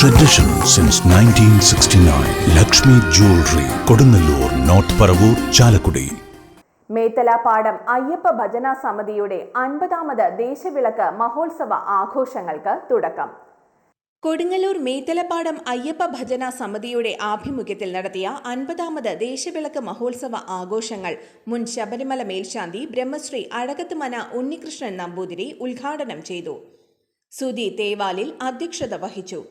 Tradition since 1969. Lakshmi Jewelry, Kodunallur, North Paravur, Chalakudi. Methalapadam Ayyappa ഭജന സമിതിയുടെ 50ാമത് ദേശവിളക്ക് മഹോത്സവ ആഘോഷങ്ങൾക്ക് തുടക്കം. കൊടുങ്ങല്ലൂർ മേത്തലപ്പാടം അയ്യപ്പ ഭജന സമിതിയുടെ ആഭിമുഖ്യത്തിൽ നടത്തിയ 50ാമത് ദേശവിളക്ക് മഹോത്സവ ആഘോഷങ്ങൾ മുൻ ശബരിമല മേൽശാന്തി ബ്രഹ്മശ്രീ അഴകത്തുമന ഉണ്ണികൃഷ്ണൻ നമ്പൂതിരി ഉദ്ഘാടനം ചെയ്തു. സുധി തേവാലിൽ അധ്യക്ഷത വഹിച്ചു.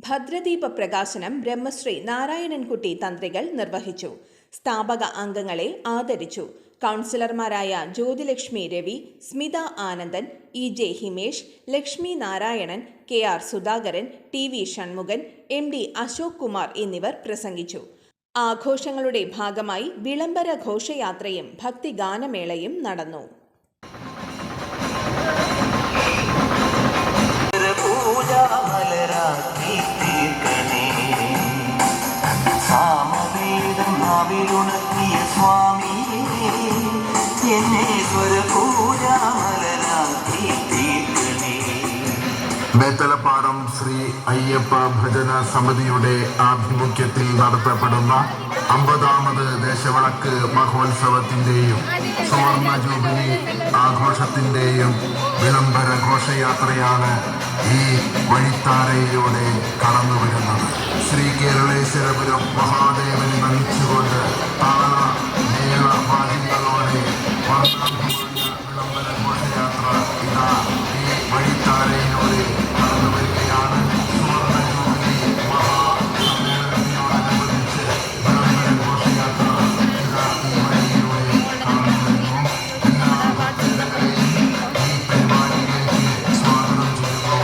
ഭദ്രദീപ പ്രകാശനം ബ്രഹ്മശ്രീ നാരായണൻകുട്ടി തന്ത്രികൾ നിർവഹിച്ചു. സ്ഥാപക അംഗങ്ങളെ ആദരിച്ചു. കൗൺസിലർമാരായ Jyothilakshmi Ravi, Smitha Anandan, E J Himesh, Lakshmi Narayanan, K R Sudhakaran, T V Shanmukhan, M D Ashok Kumar എന്നിവർ പ്രസംഗിച്ചു. ആഘോഷങ്ങളുടെ ഭാഗമായി വിളംബര ഘോഷയാത്രയും ഭക്തിഗാനമേളയും നടന്നു. മേത്തലപ്പാടം ശ്രീ അയ്യപ്പ ഭജന സമിതിയുടെ ആഭിമുഖ്യത്തിൽ നടത്തപ്പെടുന്ന 50ാമത് ദേശവിളക്ക് മഹോത്സവത്തിന്റെയും സുവർണ ജൂബിലി ആഘോഷത്തിന്റെയും വിളംബര ഘോഷയാത്രയാണ് ഈ വഴിത്താരയിലൂടെ കടന്നു വരുന്നത്. ശ്രീ കേരളേശ്വരപുരം മഹാദേവനെ നമിച്ചുകൊണ്ട് താള മേള വാദ്യങ്ങളോടെ വിളംബര ഘോഷയാത്ര ഇതാ ഈ വഴിത്താരയിലൂടെ കടന്നു വരികയാണ്. സുവർണ ജൂബിലി മഹാസമ്മേളനത്തോടനുബന്ധിച്ച് വിളംബര ഘോഷയാത്ര ഇതാ ഈ വഴിയിലൂടെ കടന്നു വരുന്നു. എല്ലാ ഭക്തരെയും ഈ പരിപാടിയിലേക്ക് സ്വാഗതം ചെയ്യുന്നു.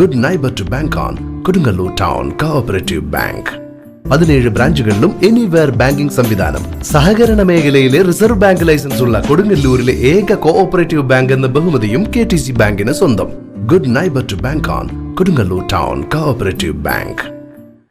Good neighbor to bank on. Kodunallur Town Cooperative Bank. 17 ബ്രാഞ്ചുകളിലും എനിവെയർ ബാങ്കിംഗ് സംവിധാനം. സഹകരണ മേഖലയിലെ റിസർവ് ബാങ്ക് ലൈസൻസ് ഉള്ള കൊടുങ്ങല്ലൂരിലെ ഏക കോഓപ്പറേറ്റീവ് ബാങ്ക് എന്ന ബഹുമതിയും KTC ബാങ്കിന് സ്വന്തം. Good neighbor to bank on. Kodunallur Town Cooperative Bank.